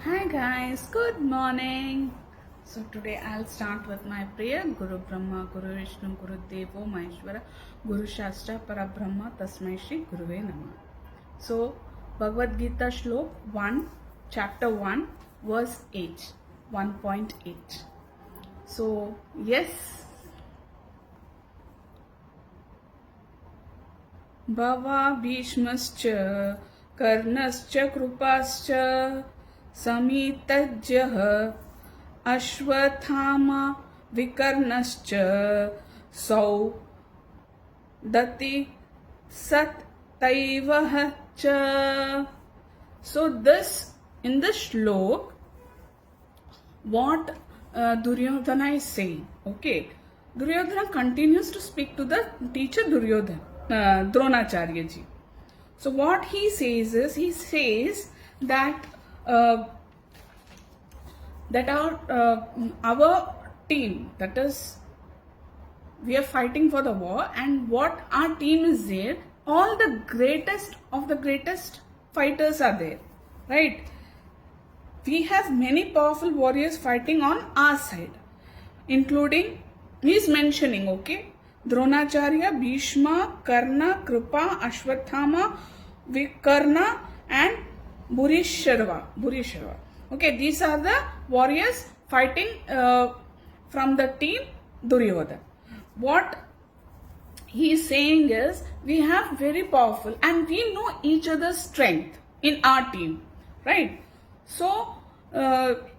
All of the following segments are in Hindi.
Hi guys, good morning. So today I'll start with my prayer. Guru Brahma, Guru Vishnu, Guru Devo Maheshwara, Guru Shastra Parabrahma, Tasmai Shri Guruve Namah. So Bhagavad Gita Shlok 1, chapter 1, verse 8, 1.8. So yes, भवा भीष्मश्च कर्णश्च कृपाश्च समीतज्जः अश्वत्थामा विकर्णश्च सौदति सतैवः च. So this, in this shlok, what Duryodhana is saying, okay, Duryodhana continues to speak to the teacher Dronacharya ji. So what he says is, he says that our team, that is, we are fighting for the war, and what our team is there, all the greatest of the greatest fighters are there, right? We have many powerful warriors fighting on our side, including, he is mentioning, okay, Dronacharya, Bhishma, Karna, Kripa, Ashwatthama, Vikarna and Bhurisharva. Okay, these are the warriors fighting from the team Duryodhana. What he is saying is, we have very powerful and we know each other's strength in our team, right? So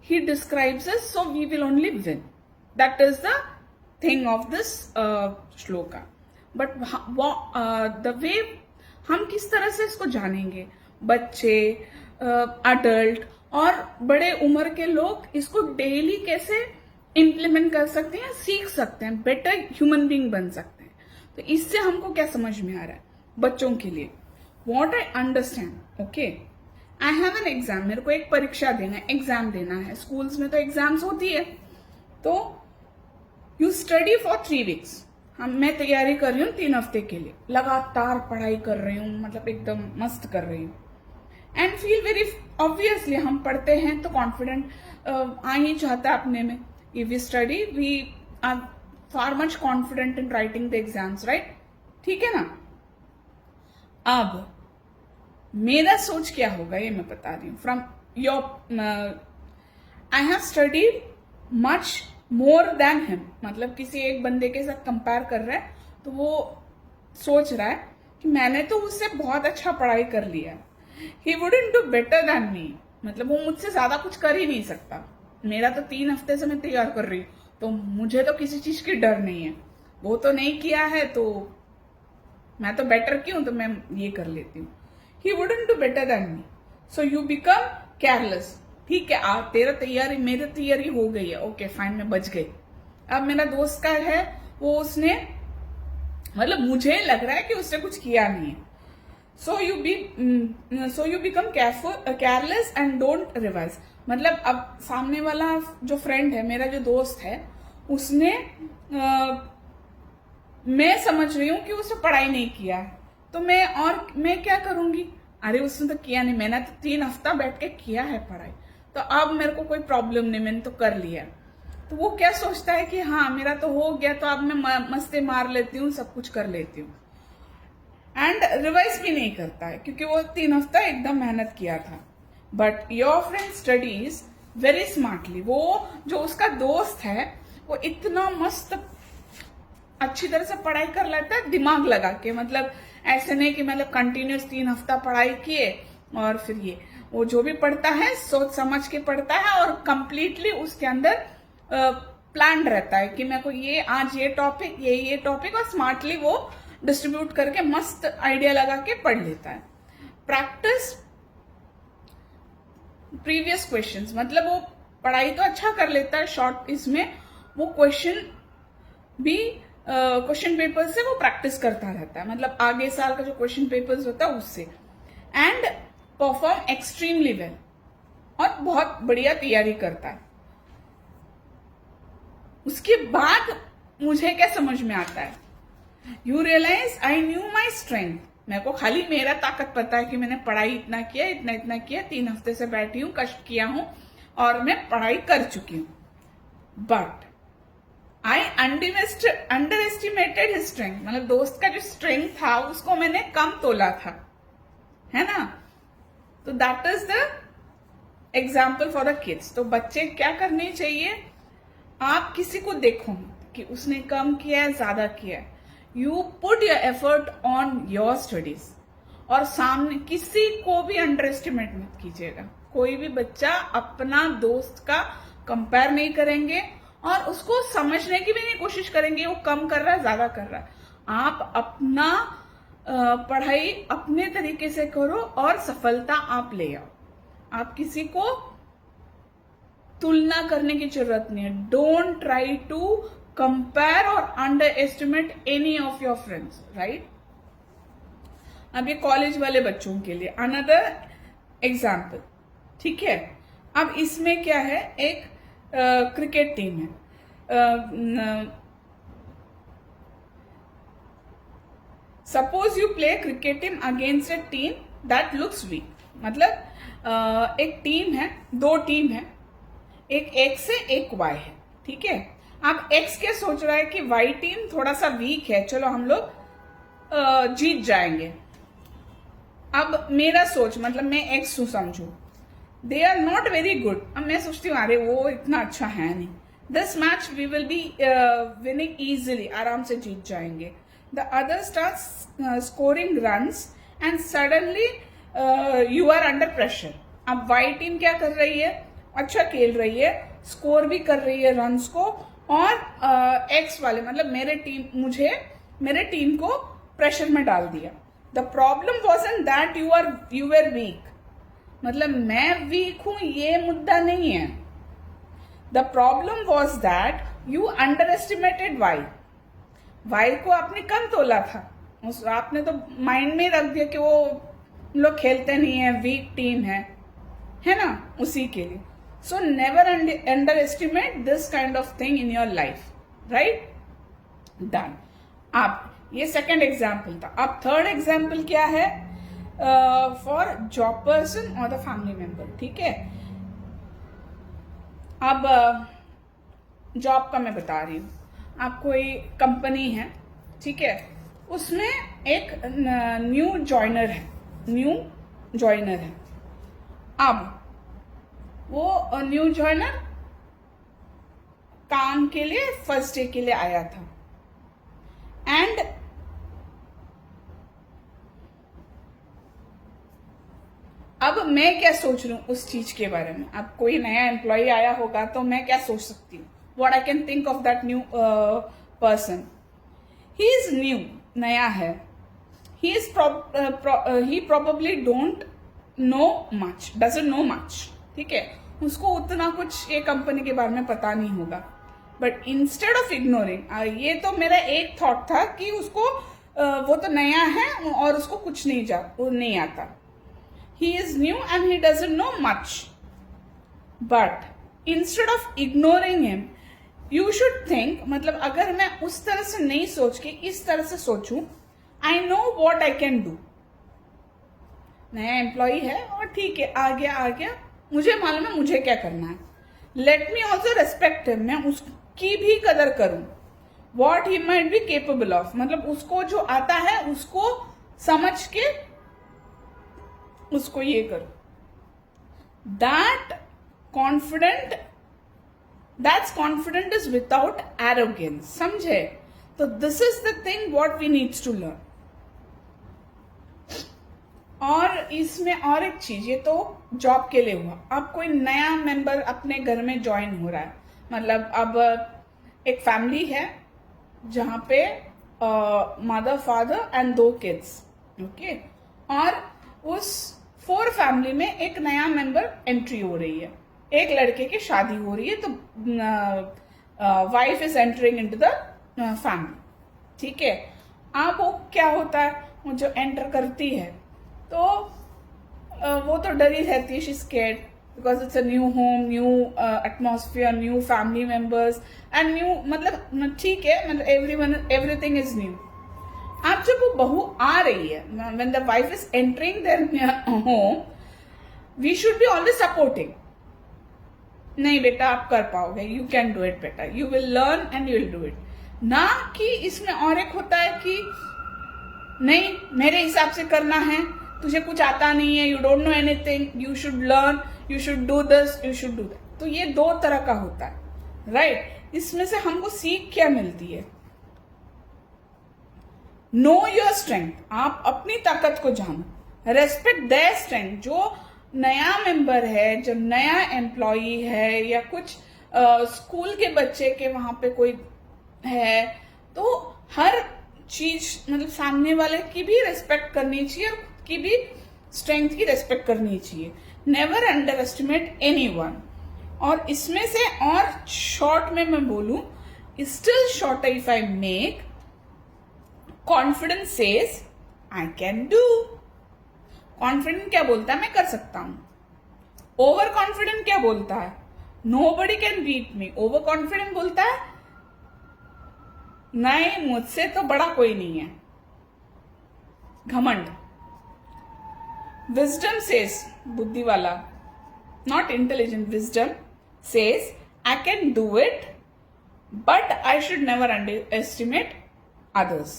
he describes us, so we will only win. That is the thing of this shloka. But the way हम किस तरह से इसको जानेंगे, बच्चे, अडल्ट और बड़े उम्र के लोग इसको डेली कैसे इम्प्लीमेंट कर सकते हैं, सीख सकते हैं, बेटर ह्यूमन बीइंग बन सकते हैं. तो इससे हमको क्या समझ में आ रहा है बच्चों के लिए, what I understand, okay, I have an exam, मेरे को एक परीक्षा देना है, एग्जाम देना है. स्कूल्स में तो एग्जाम्स होती है. तो यू स्टडी फॉर 3 weeks. मैं तैयारी कर रही हूँ 3 हफ्ते के लिए, लगातार पढ़ाई कर रही हूँ, मतलब एकदम मस्त कर रही हूँ. एंड फील वेरी, ऑब्वियसली हम पढ़ते हैं तो कॉन्फिडेंट आ ही चाहता है अपने में. If we study we are far much confident in writing the exams, right? ठीक है ना. अब मेरा सोच क्या होगा ये मैं बता रही हूँ. From your, I have studied much more than him, मतलब किसी एक बंदे के साथ कंपेयर कर रहा है तो वो सोच रहा है कि मैंने तो उससे बहुत अच्छा पढ़ाई कर लिया है. ही wouldn't do better than me, मतलब वो मुझसे ज्यादा कुछ कर ही नहीं सकता. मेरा तो 3 हफ्ते से मैं तैयार कर रही हूँ, तो मुझे तो किसी चीज की डर नहीं है. वो तो नहीं किया है तो मैं तो बेटर क्यों, तो मैं ये कर लेती हूँ. ही wouldn't do better than me, so you become careless. ठीक है, तेरा तैयारी, मेरी तैयारी हो गई है, ओके फाइन, मैं बच गई. अब मेरा दोस्त का है, वो उसने, मतलब मुझे लग रहा है कि उसने कुछ किया नहीं है. So you become careless and don't revise. मतलब अब सामने वाला जो फ्रेंड है, मेरा जो दोस्त है, उसने मैं समझ रही हूं कि उसने पढ़ाई नहीं किया है, तो मैं क्या करूंगी, अरे उसने तो किया नहीं, मैंने तो 3 हफ्ता बैठ के किया है पढ़ाई, तो अब मेरे को कोई प्रॉब्लम नहीं, मैंने तो कर लिया. तो वो क्या सोचता है कि हाँ मेरा तो हो गया, तो अब मैं मस्ते मार लेती हूँ, सब कुछ कर लेती हूँ. एंड रिवाइज भी नहीं करता है क्योंकि वो 3 हफ्ता एकदम मेहनत किया था. But your friend studies very smartly. वो जो उसका दोस्त है वो इतना मस्त अच्छी तरह से पढ़ाई कर लेता है, दिमाग लगा के. मतलब ऐसे नहीं कि मतलब कंटिन्यूस 3 हफ्ता पढ़ाई किए और फिर ये, वो जो भी पढ़ता है सोच समझ के पढ़ता है और कंप्लीटली उसके अंदर प्लान रहता है कि मेरे को ये आज ये टॉपिक और स्मार्टली वो डिस्ट्रीब्यूट करके मस्त आइडिया लगा के पढ़ लेता है. प्रैक्टिस प्रीवियस क्वेश्चंस, मतलब वो पढ़ाई तो अच्छा कर लेता है शॉर्ट, इसमें वो क्वेश्चन पेपर से वो प्रैक्टिस करता रहता है, मतलब आगे साल का जो क्वेश्चन पेपर्स होता है उससे. एंड परफॉर्म एक्सट्रीमली वेल, और बहुत बढ़िया तैयारी करता है. उसके बाद मुझे क्या समझ में आता है, you realize I knew my strength. मेरे को खाली मेरा ताकत पता है कि मैंने पढ़ाई इतना किया, इतना इतना किया, 3 हफ्ते से बैठी हूं, कष्ट किया हूं और मैं पढ़ाई कर चुकी हूं। But I under estimated his strength, मतलब दोस्त का जो स्ट्रेंथ था उसको मैंने कम तोला था, है ना। तो that is the example for the kids. तो बच्चे क्या करने चाहिए, आप किसी को देखो कि उसने कम किया है, ज्यादा किया है, you put your effort on your studies, और सामने किसी को भी अंडर एस्टिमेट मत कीजिएगा। कोई भी बच्चा अपना दोस्त का कंपेयर नहीं करेंगे और उसको समझने की भी नहीं कोशिश करेंगे वो कम कर रहा है, ज्यादा कर रहा है। आप अपना पढ़ाई अपने तरीके से करो और सफलता आप ले आओ। आप किसी को तुलना करने की जरूरत नहीं है। डोंट ट्राई टू कंपेयर और under estimate any of your friends, right. अब ये कॉलेज वाले बच्चों के लिए अनदर एग्जाम्पल, ठीक है। अब इसमें क्या है, एक क्रिकेट टीम है। Suppose you play cricket team against a team that looks weak, मतलब एक टीम है, 2 टीम है, एक X है, एक Y है, ठीक है। अब X क्या सोच रहा है कि Y टीम थोड़ा सा वीक है, चलो हम लोग जीत जाएंगे। अब मेरा सोच, मतलब मैं X समझू, they are not very good. अब मैं सोचती हूँ अरे वो इतना अच्छा है नहीं, this match we will be winning easily, आराम से जीत जाएंगे। The other start scoring runs and suddenly you are under pressure. अब Y टीम क्या कर रही है, अच्छा खेल रही है, स्कोर भी कर रही है रन्स को, और X वाले मतलब मेरे टीम को प्रेशर में डाल दिया। The problem wasn't that you were weak, मतलब मैं वीक हूं ये मुद्दा नहीं है। The problem was that you underestimated Y को आपने कम तोला था, आपने तो माइंड में रख दिया कि वो लोग खेलते नहीं है, वीक टीम है ना, उसी के लिए। So never under estimate this kind of thing in your life, right. Done. अब ये सेकेंड एग्जाम्पल था। अब थर्ड एग्जाम्पल क्या है, फॉर जॉब पर्सन और द फैमिली मेंबर, ठीक है। अब जॉब का मैं बता रही हूं। आप कोई कंपनी है, ठीक है, उसमें एक न्यू ज्वाइनर है। अब वो न्यू ज्वाइनर काम के लिए फर्स्ट डे के लिए आया था, एंड अब मैं क्या सोच रही हूं उस चीज के बारे में। अब कोई नया एम्प्लॉय आया होगा तो मैं क्या सोच सकती हूँ, what I can think of that new person. He is new, नया है, he probably doesn't know much, ठीक है, उसको उतना कुछ ये कंपनी के बारे में पता नहीं होगा। बट इंस्टेड ऑफ इग्नोरिंग, ये तो मेरा एक थॉट था कि उसको वो तो नया है और उसको कुछ नहीं आता। He is new and he doesn't know much. But instead of ignoring him, you should think, मतलब अगर मैं उस तरह से नहीं सोच के इस तरह से सोचूं, I know what I can do. नया एम्प्लॉय है और ठीक है, आ गया, मुझे मालूम है मुझे क्या करना है। Let me also respect him, मैं उसकी भी कदर करूं। What he might be capable of, मतलब उसको जो आता है उसको समझ के उसको ये करो। That's confident is without arrogance, समझे। तो this is the thing what we needs to learn. और इसमें और एक चीज, ये तो जॉब के लिए हुआ। अब कोई नया मेंबर अपने घर में ज्वाइन हो रहा है, मतलब अब एक फैमिली है जहां पे mother father and 2 kids, okay, और उस 4 फैमिली में एक नया मेंबर एंट्री हो रही है, एक लड़के की शादी हो रही है, तो wife is entering into the family, ठीक है। अब वो क्या होता है, वो जो एंटर करती है तो वो तो डरी रहती है, she scared because it's a new home, new atmosphere, new family members and new, मतलब ठीक है, मतलब एवरीथिंग इज न्यू। आप जब वो बहू आ रही है, when the wife is entering their home, we should be always supporting. नहीं बेटा आप कर पाओगे, यू कैन डू इट बेटा, you will learn and you will do it. ना कि इसमें और एक होता है कि नहीं मेरे हिसाब से करना है, तुझे कुछ आता नहीं है, you don't know anything, you should learn, you should do this, you should do that. तो ये दो तरह का होता है, राइट. इसमें से हमको सीख क्या मिलती है? नो योर स्ट्रेंथ, आप अपनी ताकत को जानो. Respect their strength. जो नया मेंबर है, जो नया एम्प्लॉई है, या कुछ स्कूल के बच्चे के वहां पे कोई है, तो हर चीज मतलब सामने वाले की भी रेस्पेक्ट करनी चाहिए और खुद की भी स्ट्रेंथ की रेस्पेक्ट करनी चाहिए. Never under estimate anyone. और इसमें से और शॉर्ट में मैं बोलूं, still short if I make, confidence says I can do. Confident क्या बोलता है? मैं कर सकता हूं. ओवर कॉन्फिडेंट क्या बोलता है? Nobody can beat me. Over confident बोलता है नहीं मुझसे तो बड़ा कोई नहीं है, घमंड. विजडम सेज, बुद्धि वाला, not intelligent, wisdom says I can do it but I should never under estimate others.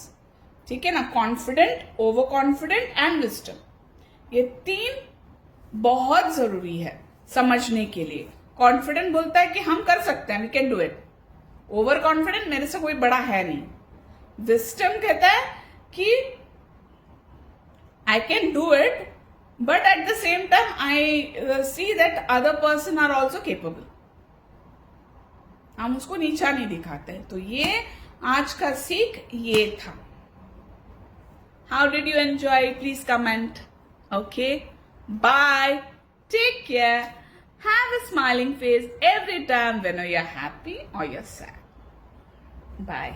ठीक है ना. Confident, over confident and wisdom, ये तीन बहुत जरूरी है समझने के लिए. कॉन्फिडेंट बोलता है कि हम कर सकते हैं, we can do it. Over confident मेरे से कोई बड़ा है नहीं. विजडम कहता है कि I can do it but at the same time I see that other person are also capable. हम उसको नीचा नहीं दिखाते. तो ये आज का सीख ये था. How did you enjoy? Please comment. Okay, bye, take care, have a smiling face every time when you're happy or you're sad. Bye.